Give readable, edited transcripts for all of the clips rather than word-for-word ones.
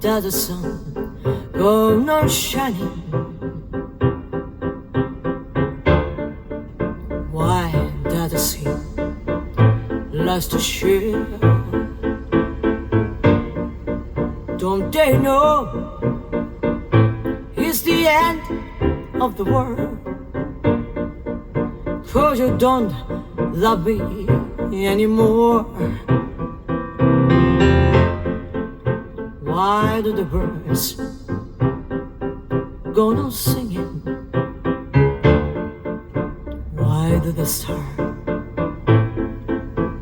does the sun go on shining? Why does the sea last to share? Don't they know it's the end of the world? 'Cause you don't love me anymore. Why do the birds go on singing? Why do the stars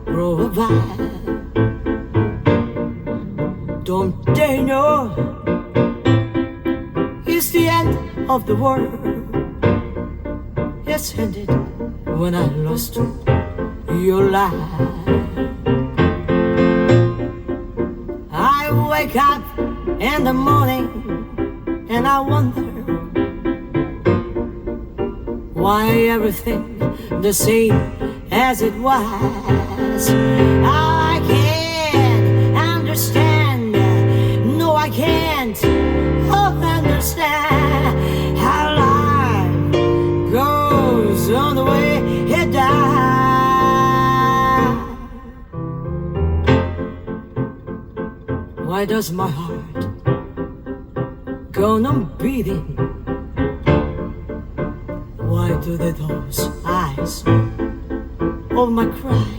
grow by? Don't they know it's the end of the world? It's ended when I lost your life. I wake up in the morning and I wonder why everything the same as it was. I can't understand, no I can't understand how life goes on the way it dies. Why does my heart go on beating? Why do those eyes of my cry